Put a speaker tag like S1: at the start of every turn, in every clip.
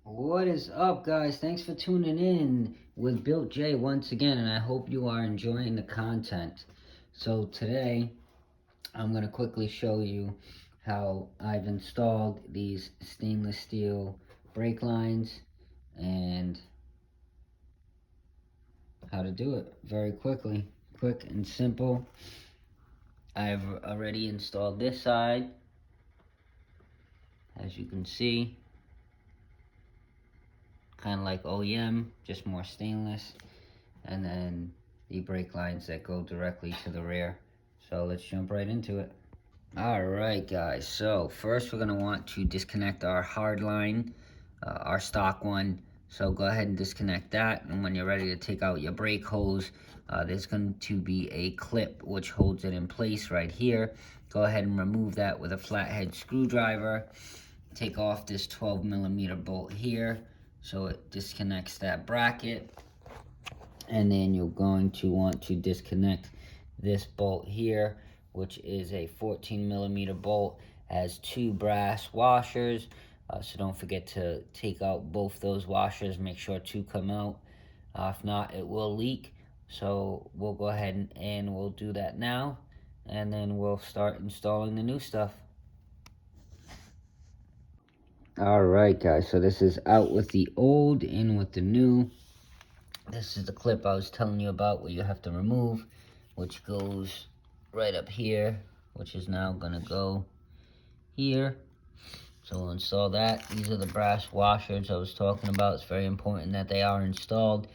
S1: What is up, guys? Thanks for tuning in with BuiltJ once again, and I hope you are enjoying the content. So today, I'm going to quickly show you how I've installed these stainless steel brake lines and how to do it very quickly. Quick and simple. I've already installed this side, as you can see. Kind of like OEM, just more stainless. And then the brake lines that go directly to the rear. So let's jump right into it. Alright guys, so first we're going to want to disconnect our hard line, our stock one. So go ahead and disconnect that, and when you're ready to take out your brake hose, there's going to be a clip which holds it in place right here. Go ahead and remove that with a flathead screwdriver. Take off this 12mm bolt here so it disconnects that bracket. And then you're going to want to disconnect this bolt here, which is a 14mm bolt, has two brass washers, so don't forget to take out both those washers. Make sure two come out, if not it will leak. So we'll go ahead and we'll do that now, and then we'll start installing the new stuff. Alright guys, so this is out with the old, in with the new. This is the clip I was telling you about where you have to remove, which goes right up here, which is now gonna go here. So we'll install that. These are the brass washers I was talking about. It's very important that they are installed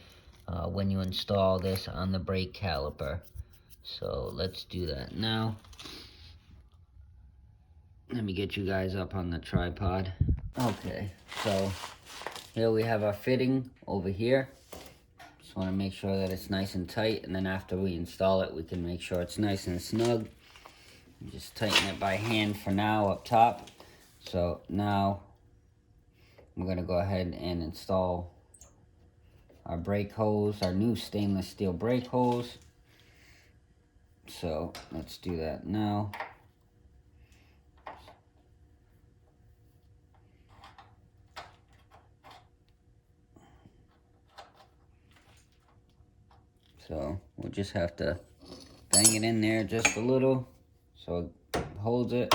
S1: when you install this on the brake caliper. So let's do that now. Let me get you guys up on the tripod. Okay, so here we have our fitting over here. Just want to make sure that it's nice and tight, and then after we install it, we can make sure it's nice and snug. Just tighten it by hand for now up top. So now we're going to go ahead and install our brake hose, our new stainless steel brake hose. So let's do that now. So we'll just have to bang it in there just a little so it holds it.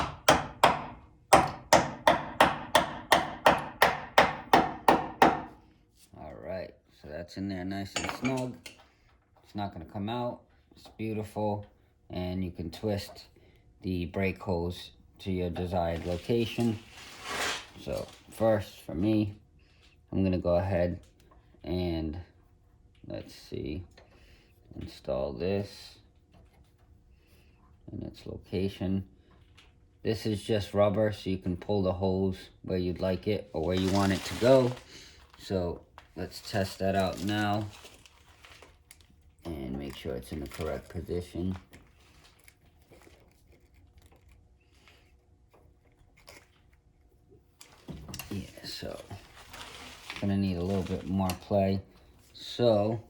S1: Alright, so that's in there nice and snug. It's not going to come out. It's beautiful, and you can twist the brake hose to your desired location. So first, for me, I'm going to go ahead and, let's see, install this in its location. This is just rubber, so you can pull the hose where you'd like it or where you want it to go. So let's test that out now and make sure it's in the correct position. Yeah, so gonna need a little bit more play. So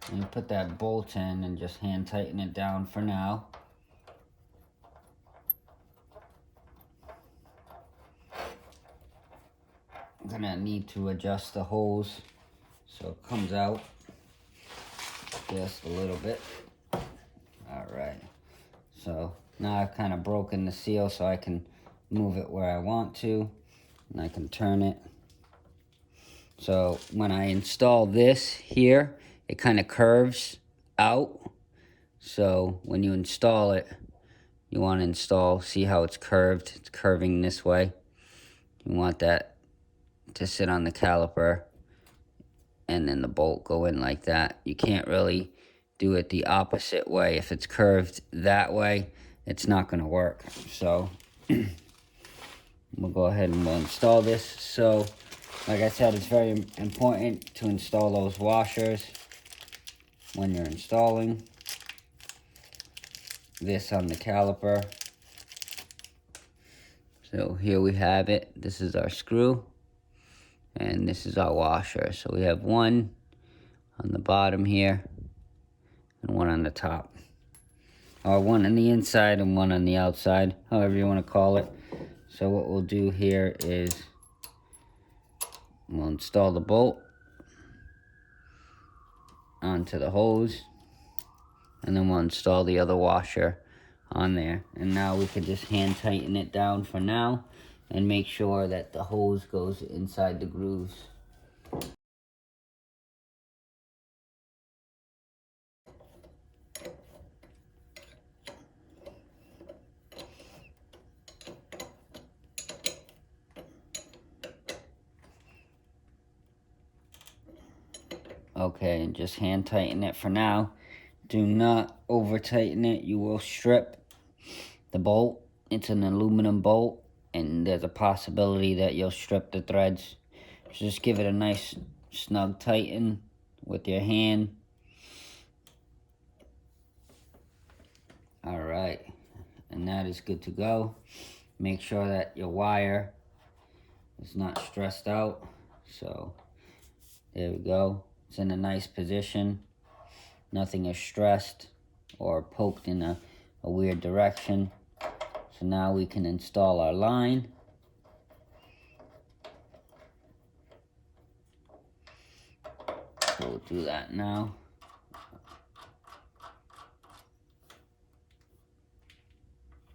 S1: I'm gonna put that bolt in and just hand tighten it down for now. I'm gonna need to adjust the hose so it comes out just a little bit. Alright, so now I've kind of broken the seal so I can move it where I want to, and I can turn it. So when I install this here, it kind of curves out. So when you install it, you want to install, see how it's curved? It's curving this way. You want that to sit on the caliper, and then the bolt go in like that. You can't really do it the opposite way. If it's curved that way, it's not going to work. So we'll go ahead and we'll install this. So like I said, it's very important to install those washers when you're installing this on the caliper. So here we have it. This is our screw, and this is our washer. So we have one on the bottom here and one on the top, or one on the inside and one on the outside, however you want to call it. So what we'll do here is We'll install the bolt onto the hose, and then we'll install the other washer on there. And now we can just hand tighten it down for now and make sure that the hose goes inside the grooves. Okay, and just hand tighten it for now. Do not over tighten it. You will strip the bolt. It's an aluminum bolt, and there's a possibility that you'll strip the threads. So just give it a nice snug tighten with your hand. Alright, and that is good to go. Make sure that your wire is not stressed out. So there we go. It's in a nice position. Nothing is stressed or poked in a weird direction. So now we can install our line. So we'll do that now.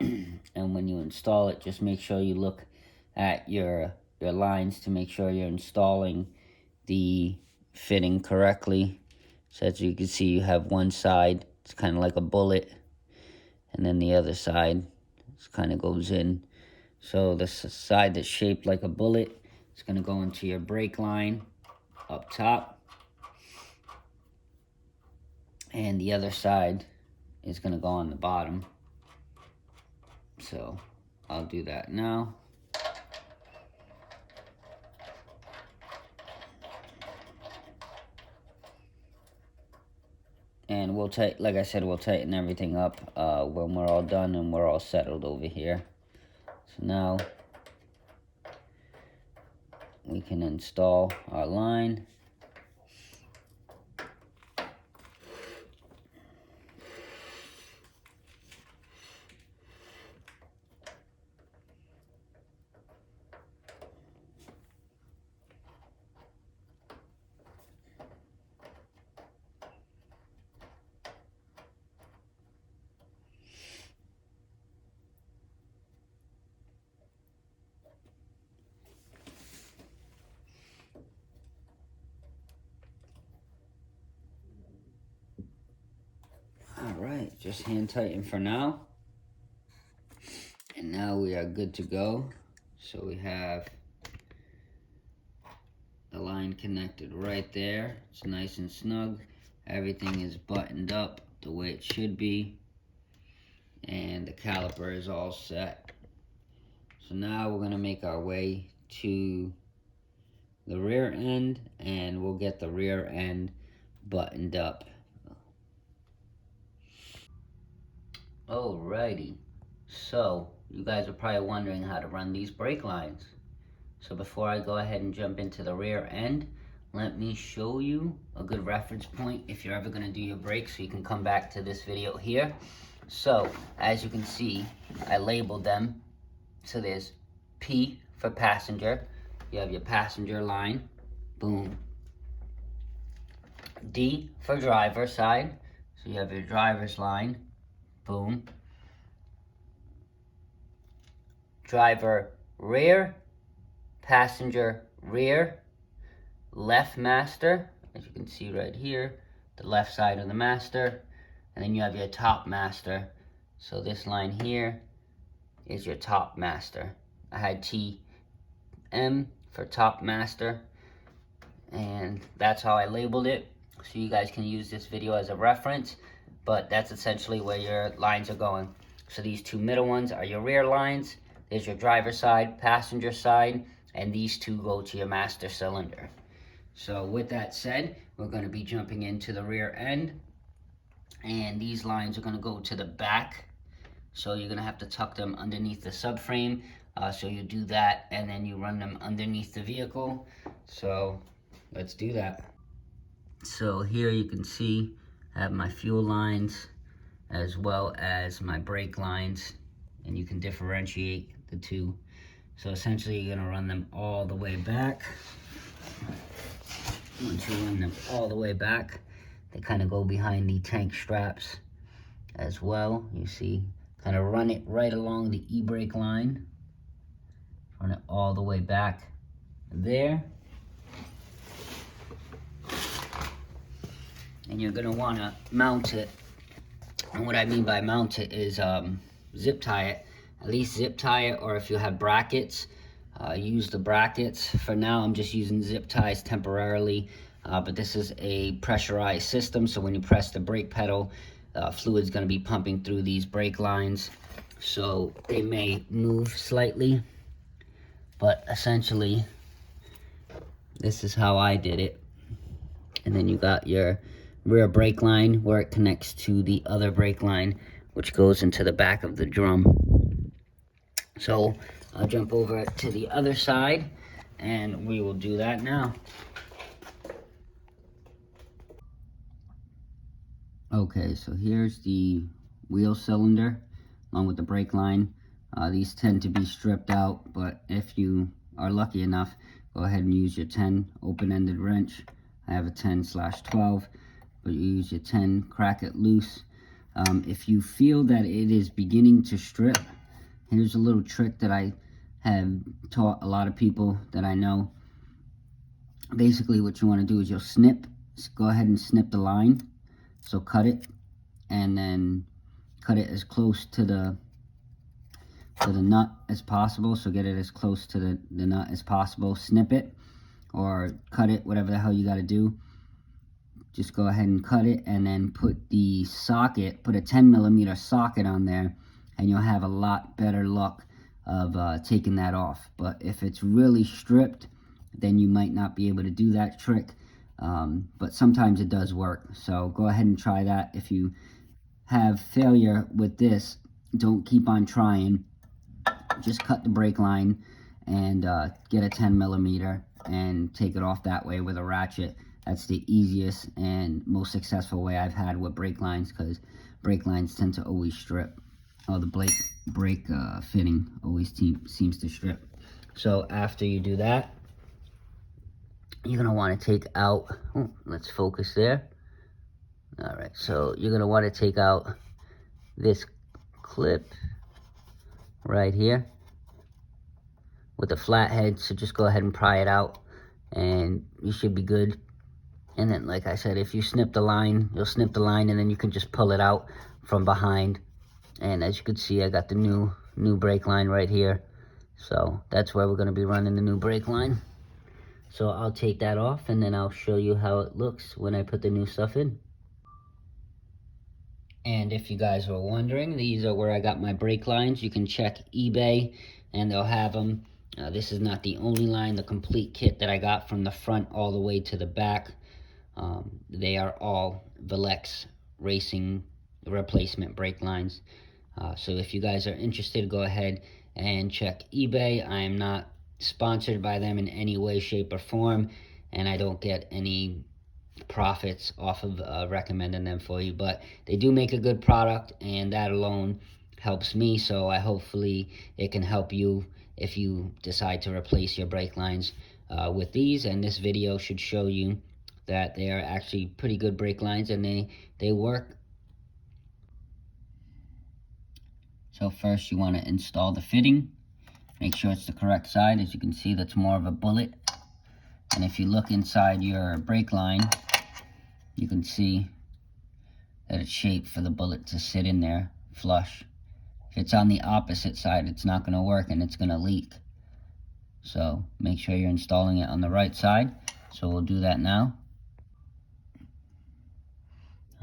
S1: And when you install it, just make sure you look at your lines to make sure you're installing the fitting correctly. So as you can see, you have one side, it's kind of like a bullet, and then the other side kind of goes in. So the side that's shaped like a bullet is going to go into your brake line up top, and the other side is going to go on the bottom. So I'll do that now. And we'll like I said, we'll tighten everything up when we're all done and we're all settled over here. So now we can install our line. Alright, just hand tighten for now. And now we are good to go. So we have the line connected right there. It's nice and snug. Everything is buttoned up the way it should be. And the caliper is all set. So now we're going to make our way to the rear end, and we'll get the rear end buttoned up. Alrighty, so you guys are probably wondering how to run these brake lines. So before I go ahead and jump into the rear end, let me show you a good reference point if you're ever going to do your brakes, so you can come back to this video here. So as you can see, I labeled them. So there's P for passenger. You have your passenger line, boom. D for driver side, so you have your driver's line, boom. Driver rear, passenger rear, left master, as you can see right here, the left side of the master, and then you have your top master. So this line here is your top master. I had TM for top master, and that's how I labeled it. So you guys can use this video as a reference, but that's essentially where your lines are going. So these two middle ones are your rear lines. There's your driver side, passenger side, and these two go to your master cylinder. So with that said, we're going to be jumping into the rear end, and these lines are going to go to the back. So you're going to have to tuck them underneath the subframe. So you do that, and then you run them underneath the vehicle. So let's do that. So here you can see I have my fuel lines as well as my brake lines, and you can differentiate the two. So essentially you're going to run them all the way back. Once you run them all the way back, they kind of go behind the tank straps as well. You see, kind of run it right along the e-brake line. Run it all the way back there. And you're going to want to mount it. And what I mean by mount it is zip tie it. At least zip tie it, or if you have brackets, use the brackets. For now, I'm just using zip ties temporarily. But this is a pressurized system, so when you press the brake pedal, fluid's going to be pumping through these brake lines. So they may move slightly, but essentially, this is how I did it. And then you got your rear brake line where it connects to the other brake line, which goes into the back of the drum. So I'll jump over to the other side and we will do that now. Okay, so here's the wheel cylinder along with the brake line. These tend to be stripped out, but if you are lucky enough, go ahead and use your 10 open-ended wrench. I have a 10/12, but you use your 10, crack it loose. If you feel that it is beginning to strip, here's a little trick that I have taught a lot of people that I know. Basically what you want to do is you'll go ahead and snip the line. So cut it, and then cut it as close to the nut as possible. So get it as close to the nut as possible. Snip it or cut it, whatever the hell you got to do. Just go ahead and cut it, and then put the socket, put a 10mm socket on there, and you'll have a lot better luck of taking that off. But if it's really stripped, then you might not be able to do that trick. But sometimes it does work. So go ahead and try that. If you have failure with this, don't keep on trying. Just cut the brake line and get a 10mm and take it off that way with a ratchet. That's the easiest and most successful way I've had with brake lines, because brake lines tend to always strip. Oh, the brake fitting always seems to strip. So after you do that, you're going to want to take out, let's focus there. All right, so you're going to want to take out this clip right here with a flat head. So just go ahead and pry it out and you should be good. And then, like I said, if you snip the line, you'll snip the line, and then you can just pull it out from behind. And as you can see, I got the new brake line right here. So that's where we're going to be running the new brake line. So I'll take that off, and then I'll show you how it looks when I put the new stuff in. And if you guys were wondering, these are where I got my brake lines. You can check eBay, and they'll have them. This is not the only line, the complete kit that I got from the front all the way to the back. They are all Velex Racing replacement brake lines. So if you guys are interested, go ahead and check eBay. I am not sponsored by them in any way, shape, or form, and I don't get any profits off of recommending them for you, but they do make a good product, and that alone helps me. So hopefully it can help you if you decide to replace your brake lines with these. And this video should show you that they are actually pretty good brake lines, and they work. So first you want to install the fitting. Make sure it's the correct side. As you can see, that's more of a bullet. And if you look inside your brake line, you can see that it's shaped for the bullet to sit in there flush. If it's on the opposite side, it's not going to work and it's going to leak. So make sure you're installing it on the right side. So we'll do that now.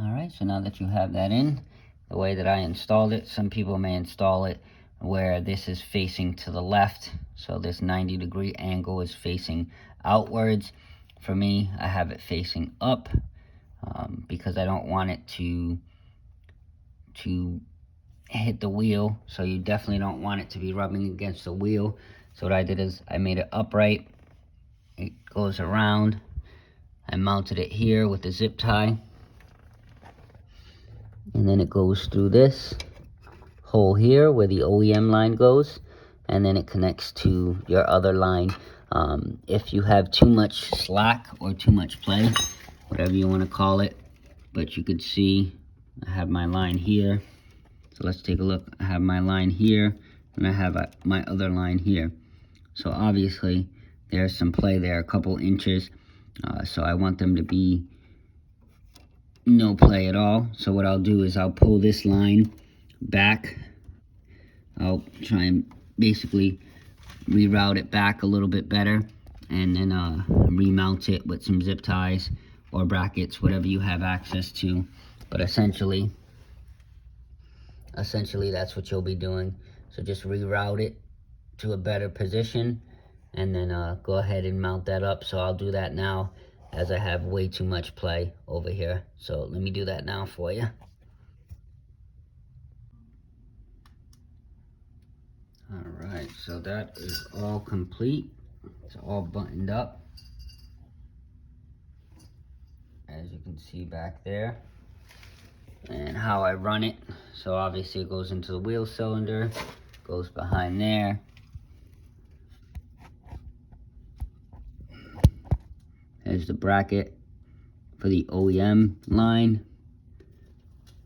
S1: Alright, so now that you have that in, the way that I installed it, some people may install it where this is facing to the left, so this 90-degree angle is facing outwards. For me, I have it facing up because I don't want it to hit the wheel, so you definitely don't want it to be rubbing against the wheel. So what I did is I made it upright. It goes around. I mounted it here with the zip tie, and then it goes through this hole here where the OEM line goes, and then it connects to your other line If you have too much slack or too much play, whatever you want to call it, but you could see I have my line here. So let's take a look. I have my line here, and I have my other line here. So obviously, there's some play there, a couple inches. So I want them to be no play at all. So what I'll do is I'll pull this line back. I'll try and basically reroute it back a little bit better, and then remount it with some zip ties or brackets, whatever you have access to. But essentially that's what you'll be doing. So just reroute it to a better position, and then go ahead and mount that up. So I'll do that now, as I have way too much play over here. So let me do that now for you. Alright, so that is all complete. It's all buttoned up, as you can see back there. And how I run it, so obviously it goes into the wheel cylinder, goes behind there. There's the bracket for the OEM line.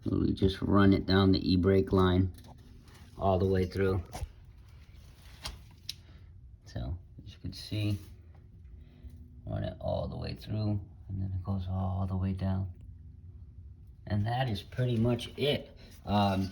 S1: We just run it down the e-brake line all the way through. So as you can see, run it all the way through, and then it goes all the way down. And that is pretty much it.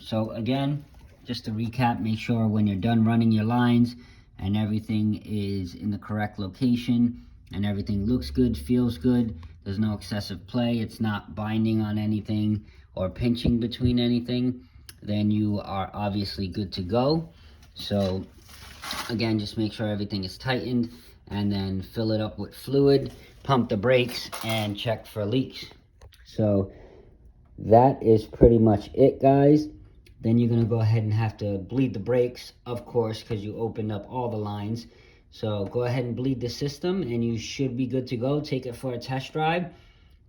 S1: So again, just to recap, make sure when you're done running your lines and everything is in the correct location and everything looks good, feels good, there's no excessive play, it's not binding on anything or pinching between anything, then you are obviously good to go. So again, just make sure everything is tightened, and then fill it up with fluid, pump the brakes, and check for leaks. So that is pretty much it, guys. Then you're gonna go ahead and have to bleed the brakes, of course, because you opened up all the lines. So go ahead and bleed the system, and you should be good to go. Take it for a test drive,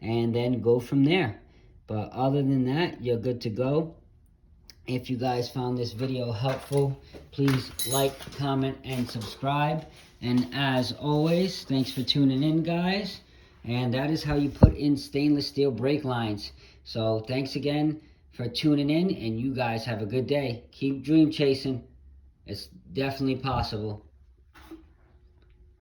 S1: and then go from there. But other than that, you're good to go. If you guys found this video helpful, please like, comment, and subscribe. And as always, thanks for tuning in, guys. And that is how you put in stainless steel brake lines. So thanks again for tuning in, and you guys have a good day. Keep dream chasing. It's definitely possible.